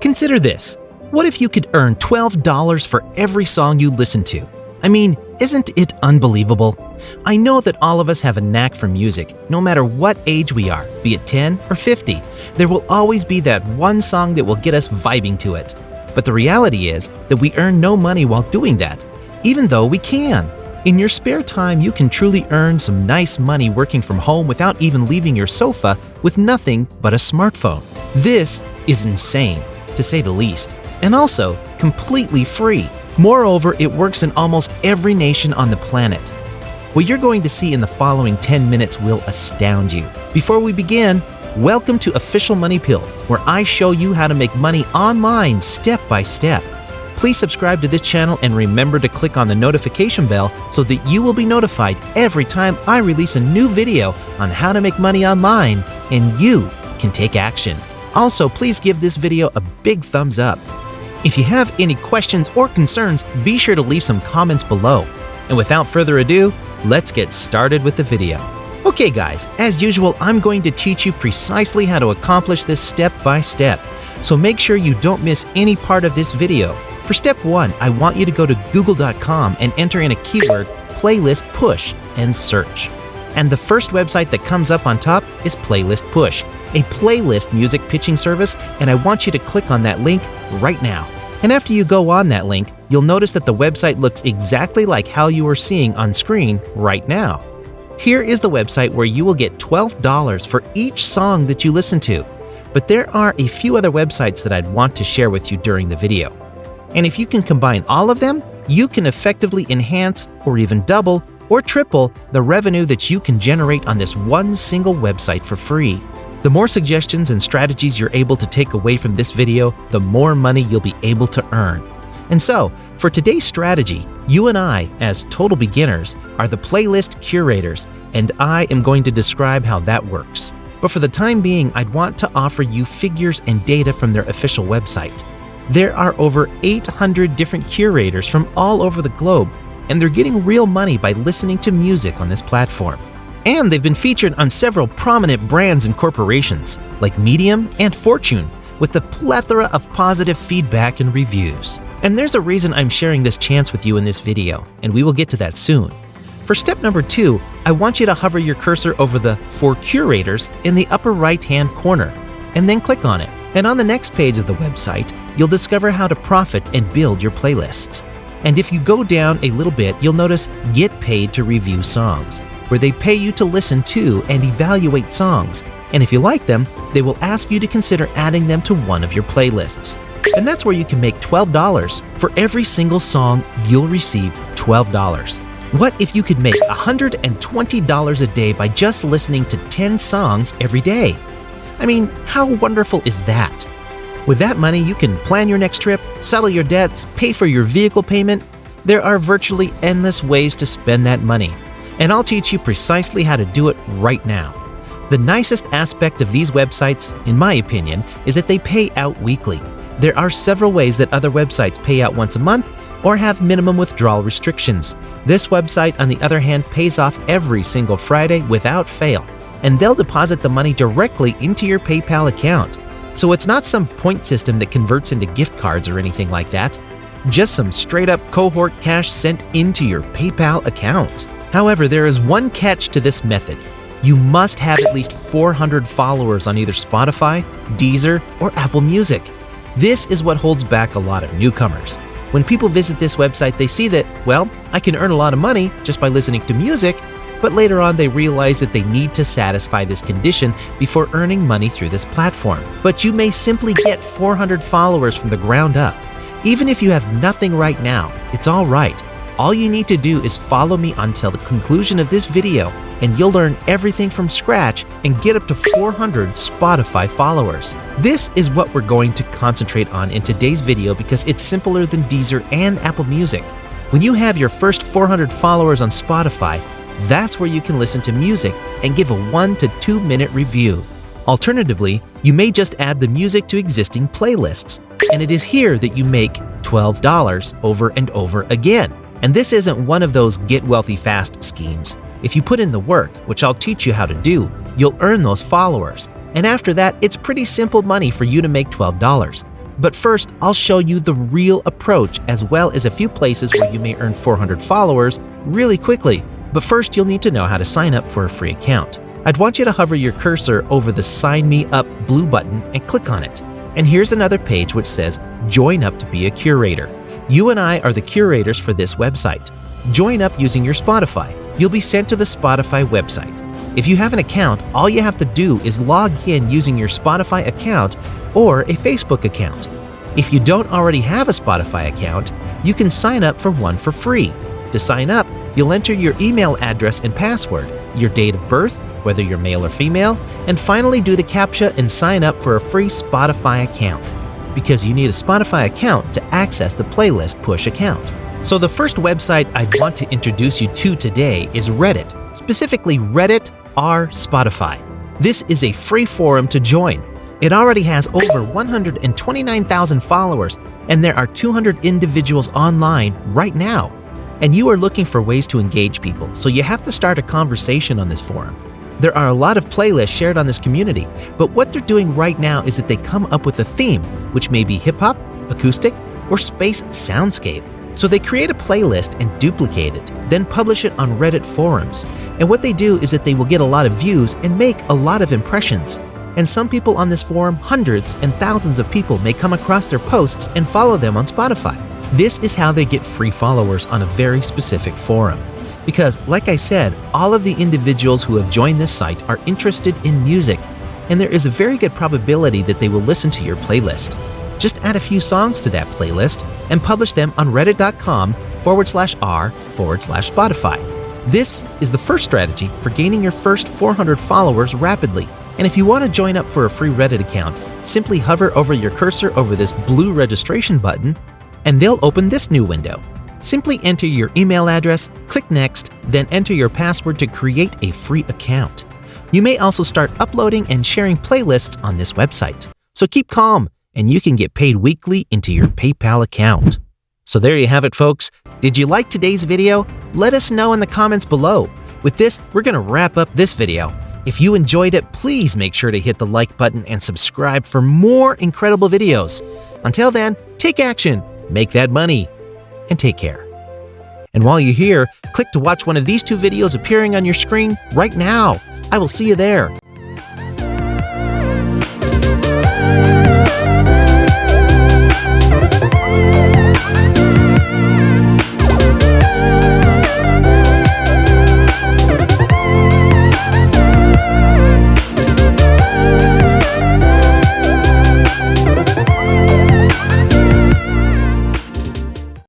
Consider this. What if you could earn $12 for every song you listen to? I mean, isn't it unbelievable? I know that all of us have a knack for music, no matter what age we are, be it 10 or 50. There will always be that one song that will get us vibing to it. But the reality is that we earn no money while doing that, even though we can. In your spare time, you can truly earn some nice money working from home without even leaving your sofa with nothing but a smartphone. This is insane, to say the least, and also completely free. Moreover, it works in almost every nation on the planet. What you're going to see in the following 10 minutes will astound you. Before we begin, welcome to Official Money Pill, where I show you how to make money online step by step. Please subscribe to this channel and remember to click on the notification bell so that you will be notified every time I release a new video on how to make money online and you can take action. Also, please give this video a big thumbs up. If you have any questions or concerns, be sure to leave some comments below. And without further ado, let's get started with the video. Okay guys, as usual, I'm going to teach you precisely how to accomplish this step by step. So make sure you don't miss any part of this video. For step 1, I want you to go to google.com and enter in a keyword, playlist push, and search. And the first website that comes up on top is Playlist Push, a playlist music pitching service, and I want you to click on that link right now. And after you go on that link, you'll notice that the website looks exactly like how you are seeing on screen right now. Here is the website where you will get $12 for each song that you listen to. But there are a few other websites that I'd want to share with you during the video. And if you can combine all of them, you can effectively enhance or even double or triple the revenue that you can generate on this one single website for free. The more suggestions and strategies you're able to take away from this video, the more money you'll be able to earn. And so, for today's strategy, you and I, as total beginners, are the playlist curators, and I am going to describe how that works. But for the time being, I'd want to offer you figures and data from their official website. There are over 800 different curators from all over the globe, and they're getting real money by listening to music on this platform. And they've been featured on several prominent brands and corporations, like Medium and Fortune, with a plethora of positive feedback and reviews. And there's a reason I'm sharing this chance with you in this video, and we will get to that soon. For step number 2, I want you to hover your cursor over the For Curators in the upper right-hand corner, and then click on it. And on the next page of the website, you'll discover how to profit and build your playlists. And if you go down a little bit, you'll notice Get Paid to Review Songs, where they pay you to listen to and evaluate songs. And if you like them, they will ask you to consider adding them to one of your playlists. And that's where you can make $12. For every single song, you'll receive $12. What if you could make $120 a day by just listening to 10 songs every day? I mean, how wonderful is that? With that money, you can plan your next trip, settle your debts, pay for your vehicle payment. There are virtually endless ways to spend that money, and I'll teach you precisely how to do it right now. The nicest aspect of these websites, in my opinion, is that they pay out weekly. There are several ways that other websites pay out once a month or have minimum withdrawal restrictions. This website, on the other hand, pays off every single Friday without fail, and they'll deposit the money directly into your PayPal account. So it's not some point system that converts into gift cards or anything like that. Just some straight-up cohort cash sent into your PayPal account. However, there is one catch to this method. You must have at least 400 followers on either Spotify, Deezer, or Apple Music. This is what holds back a lot of newcomers. When people visit this website, they see that, well, I can earn a lot of money just by listening to music, but later on they realize that they need to satisfy this condition before earning money through this platform. But you may simply get 400 followers from the ground up. Even if you have nothing right now, it's all right. All you need to do is follow me until the conclusion of this video, and you'll learn everything from scratch and get up to 400 Spotify followers. This is what we're going to concentrate on in today's video because it's simpler than Deezer and Apple Music. When you have your first 400 followers on Spotify, that's where you can listen to music and give a 1 to 2 minute review. Alternatively, you may just add the music to existing playlists, and it is here that you make $12 over and over again. And this isn't one of those get wealthy fast schemes. If you put in the work, which I'll teach you how to do, you'll earn those followers. And after that, it's pretty simple money for you to make $12. But first, I'll show you the real approach as well as a few places where you may earn 400 followers really quickly. But first, you'll need to know how to sign up for a free account. I'd want you to hover your cursor over the Sign Me Up blue button and click on it. And here's another page which says Join Up to be a curator. You and I are the curators for this website. Join up using your Spotify. You'll be sent to the Spotify website. If you have an account, all you have to do is log in using your Spotify account or a Facebook account. If you don't already have a Spotify account, you can sign up for one for free. To sign up, you'll enter your email address and password, your date of birth, whether you're male or female, and finally do the CAPTCHA and sign up for a free Spotify account, because you need a Spotify account to access the playlist push account. So the first website I'd want to introduce you to today is Reddit, specifically Reddit r Spotify. This is a free forum to join. It already has over 129,000 followers, and there are 200 individuals online right now. And you are looking for ways to engage people, so you have to start a conversation on this forum. There are a lot of playlists shared on this community, but what they're doing right now is that they come up with a theme, which may be hip-hop, acoustic, or space soundscape. So they create a playlist and duplicate it, then publish it on Reddit forums. And what they do is that they will get a lot of views and make a lot of impressions. And some people on this forum, hundreds and thousands of people may come across their posts and follow them on Spotify. This is how they get free followers on a very specific forum. Because, like I said, all of the individuals who have joined this site are interested in music, and there is a very good probability that they will listen to your playlist. Just add a few songs to that playlist and publish them on reddit.com/r/Spotify. This is the first strategy for gaining your first 400 followers rapidly. And if you want to join up for a free Reddit account, simply hover over your cursor over this blue registration button, and they'll open this new window. Simply enter your email address, click Next, then enter your password to create a free account. You may also start uploading and sharing playlists on this website. So keep calm, and you can get paid weekly into your PayPal account. So there you have it, folks. Did you like today's video? Let us know in the comments below. With this, we're going to wrap up this video. If you enjoyed it, please make sure to hit the like button and subscribe for more incredible videos. Until then, take action, make that money, and take care. And while you're here, click to watch one of these two videos appearing on your screen right now. I will see you there.